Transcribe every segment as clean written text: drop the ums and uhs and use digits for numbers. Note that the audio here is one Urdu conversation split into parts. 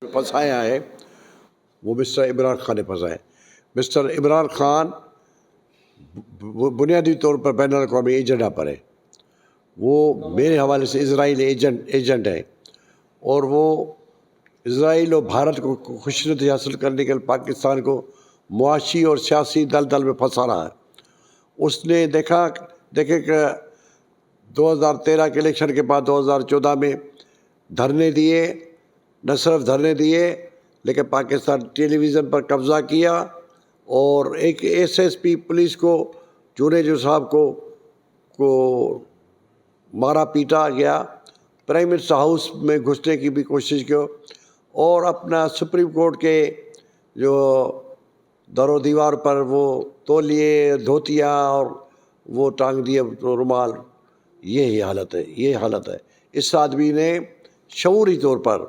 پھنسایا ہے وہ مسٹر عمران خان نے پھنسایا ہے۔ مسٹر عمران خان بنیادی طور پر بین الاقوامی ایجنڈا پر ہے، وہ میرے حوالے سے اسرائیل ایجنٹ ہے، اور وہ اسرائیل اور بھارت کو خوشنودی حاصل کرنے کے لیے پاکستان کو معاشی اور سیاسی دلدل میں پھنسا رہا ہے۔ اس نے دیکھے کہ 2013 کے الیکشن کے بعد 2014 میں دھرنے دیے، نہ صرف دھرنے دیے لیکن پاکستان ٹیلی ویژن پر قبضہ کیا، اور ایک SSP پولیس کو جونیجو صاحب کو مارا پیٹا گیا، پرائم منسٹر ہاؤس میں گھسنے کی بھی کوشش کی، اور اپنا سپریم کورٹ کے جو در و دیوار پر وہ تولیے دھوتیا اور وہ ٹانگ دیے رومال، یہ حالت ہے۔ اس آدمی نے شعوری طور پر،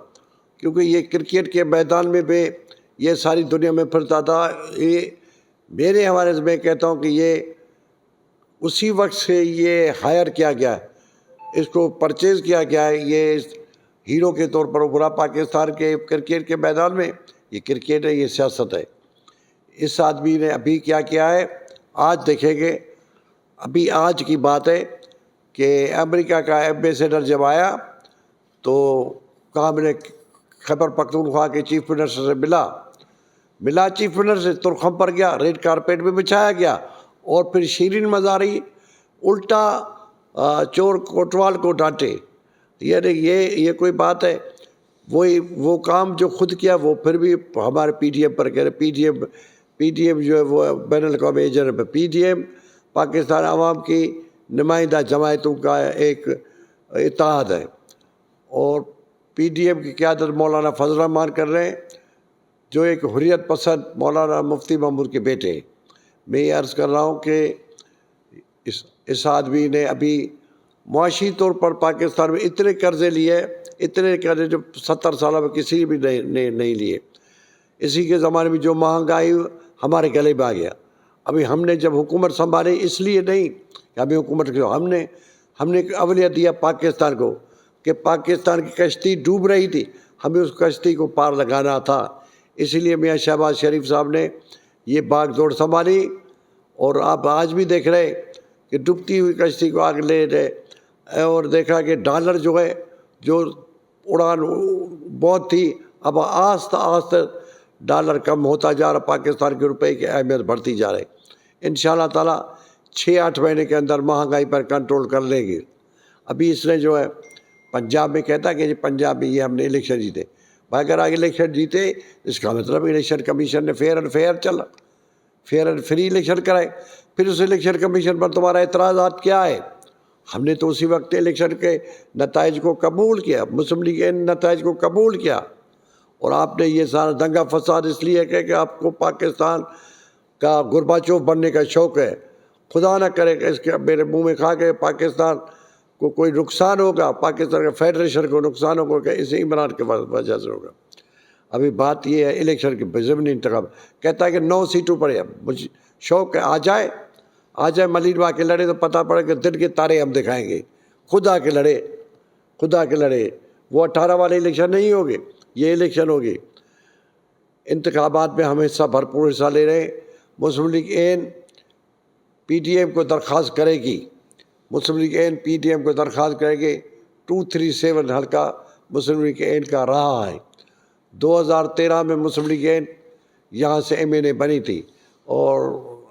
کیونکہ یہ کرکٹ کے میدان میں بھی یہ ساری دنیا میں پھرتا تھا، یہ میرے حوالے سے میں کہتا ہوں کہ یہ اسی وقت سے یہ ہائر کیا گیا ہے، اس کو پرچیز کیا گیا ہے، یہ ہیرو کے طور پر ابھرا پاکستان کے کرکٹ کے میدان میں۔ یہ کرکٹ ہے، یہ سیاست ہے۔ اس آدمی نے ابھی کیا ہے، آج دیکھیں گے، ابھی آج کی بات ہے کہ امریکہ کا ایمبیسیڈر جب آیا تو کہا میں نے خیبر پختونخوا کے چیف منسٹر سے ملا چیف منسٹر سے، ترخم پر گیا، ریڈ کارپیٹ میں بچھایا گیا، اور پھر شیرین مزاری الٹا چور کوٹوال کو ڈانٹے۔ یعنی یہ کوئی بات ہے؟ وہ کام جو خود کیا وہ پھر بھی ہمارے PTM پر کہہ رہے۔ PTM جو ہے وہ بین الاقوامی ایجنٹ ہے۔ PTM پاکستان عوام کی نمائندہ جماعتوں کا ایک اتحاد ہے، اور PTM کی قیادت مولانا فضل الرحمان کر رہے ہیں، جو ایک حریت پسند مولانا مفتی محمود کے بیٹے۔ میں یہ عرض کر رہا ہوں کہ اس آدمی نے ابھی معاشی طور پر پاکستان میں اتنے قرضے لیے، اتنے قرضے جو 70 سالوں میں کسی بھی نہیں لیے۔ اسی کے زمانے میں جو مہنگائی ہمارے گلے میں آ گیا۔ ابھی ہم نے جب حکومت سنبھالی، اس لیے نہیں کہ ہمیں حکومت ہم نے اولیا دیا پاکستان کو، کہ پاکستان کی کشتی ڈوب رہی تھی، ہمیں اس کشتی کو پار لگانا تھا۔ اسی لیے میاں شہباز شریف صاحب نے یہ باغ دوڑ سنبھالی، اور آپ آج بھی دیکھ رہے کہ ڈوبتی ہوئی کشتی کو آگے لے رہے، اور دیکھا کہ ڈالر جو ہے، جو اڑان بہت تھی، اب آہستہ آہستہ ڈالر کم ہوتا جا رہا، پاکستان کے روپے کی اہمیت بڑھتی جا رہی۔ انشاءاللہ تعالیٰ 6-8 مہینے کے اندر مہنگائی پر کنٹرول کر لیں گے۔ ابھی اس نے جو ہے پنجاب میں کہتا کہ پنجاب میں یہ ہم نے الیکشن جیتے، بھائی اگر آگے الیکشن جیتے اس کا مطلب الیکشن کمیشن نے فیئر اینڈ فری الیکشن کرائے۔ پھر اس الیکشن کمیشن پر تمہارا اعتراضات کیا ہے؟ ہم نے تو اسی وقت الیکشن کے نتائج کو قبول کیا، مسلم لیگ ان نتائج کو قبول کیا، اور آپ نے یہ سارا دنگا فساد اس لیے کہ آپ کو پاکستان کا گورباچوف بننے کا شوق ہے۔ خدا نہ کرے کہ اس کے میرے منہ میں کھا کے پاکستان کو کوئی نقصان ہوگا، پاکستان کے فیڈریشن کو نقصان ہوگا کہ اسے عمران کے وجہ سے ہوگا۔ ابھی بات یہ ہے الیکشن کے ضمنی انتخاب، کہتا ہے کہ 9 سیٹوں پر ہے، مجھے شوق ہے، آ جائے ملین وا کے لڑے تو پتہ پڑے کہ دن کے تارے ہم دکھائیں گے۔ خدا کے لڑے وہ 18 والے الیکشن نہیں ہوگے، یہ الیکشن ہوگی۔ انتخابات میں ہم بھرپور حصہ لے رہے ہیں۔ مسلم لیگ این PTM کو درخواست کرے گی، مسلم لیگ این PTM کو درخواست کرے گی۔ 237 حلقہ مسلم لیگ این کا رہا ہے۔ 2013 میں مسلم لیگ این یہاں سے MNA بنی تھی، اور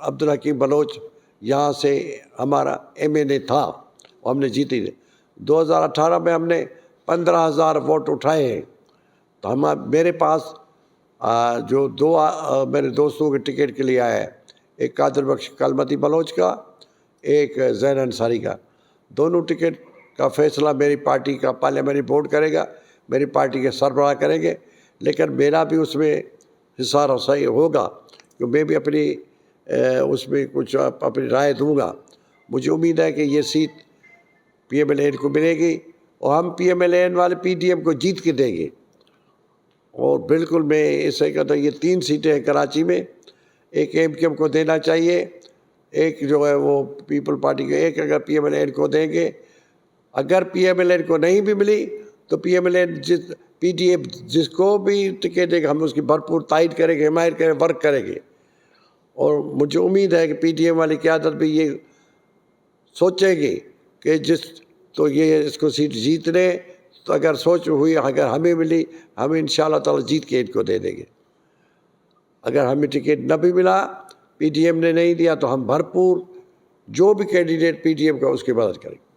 عبدالحکیم بلوچ یہاں سے ہمارا MNA تھا، اور ہم نے جیتی تھی۔ 2018 میں ہم نے 15,000 ووٹ اٹھائے ہیں۔ تو میرے پاس جو 2 میرے دوستوں کے ٹکٹ کے لیے آیا ہے، ایک قادر بخش کلمتی بلوچ کا، ایک زین انصاری کا۔ دونوں ٹکٹ کا فیصلہ میری پارٹی کا پارلیمنٹ بورڈ کرے گا، میری پارٹی کے سربراہ کریں گے، لیکن میرا بھی اس میں حصہ رسائی ہوگا، کہ میں بھی اس میں کچھ اپنی رائے دوں گا۔ مجھے امید ہے کہ یہ سیٹ PMLN کو ملے گی، اور ہم PMLN والے PTM کو جیت کے دیں گے۔ اور بالکل میں اسے کہتا ہوں، یہ 3 سیٹیں ہیں کراچی میں، ایک MKM کو دینا چاہیے، ایک جو ہے وہ پیپل پارٹی کو، ایک اگر PMLN کو دیں گے۔ اگر PMLN کو نہیں بھی ملی تو PMLN پی ٹی ایم جس کو بھی ٹکٹ دے گا ہم اس کی بھرپور تائید کریں گے، حمایت کریں، ورک کریں گے. اور مجھے امید ہے کہ پی ٹی ایم والی قیادت بھی یہ سوچے گی کہ تو یہ اس کو سیٹ جیت لے، تو اگر سوچ ہوئی اگر ہمیں ملی ہم انشاءاللہ تعالی جیت کے ان کو دے دیں گے. اگر ہمیں ٹکٹ نہ بھی ملا، پی ٹی ایم نے نہیں دیا، تو ہم بھرپور جو بھی کینڈیڈیٹ پی ٹی ایم کا اس کی مدد کریں گے.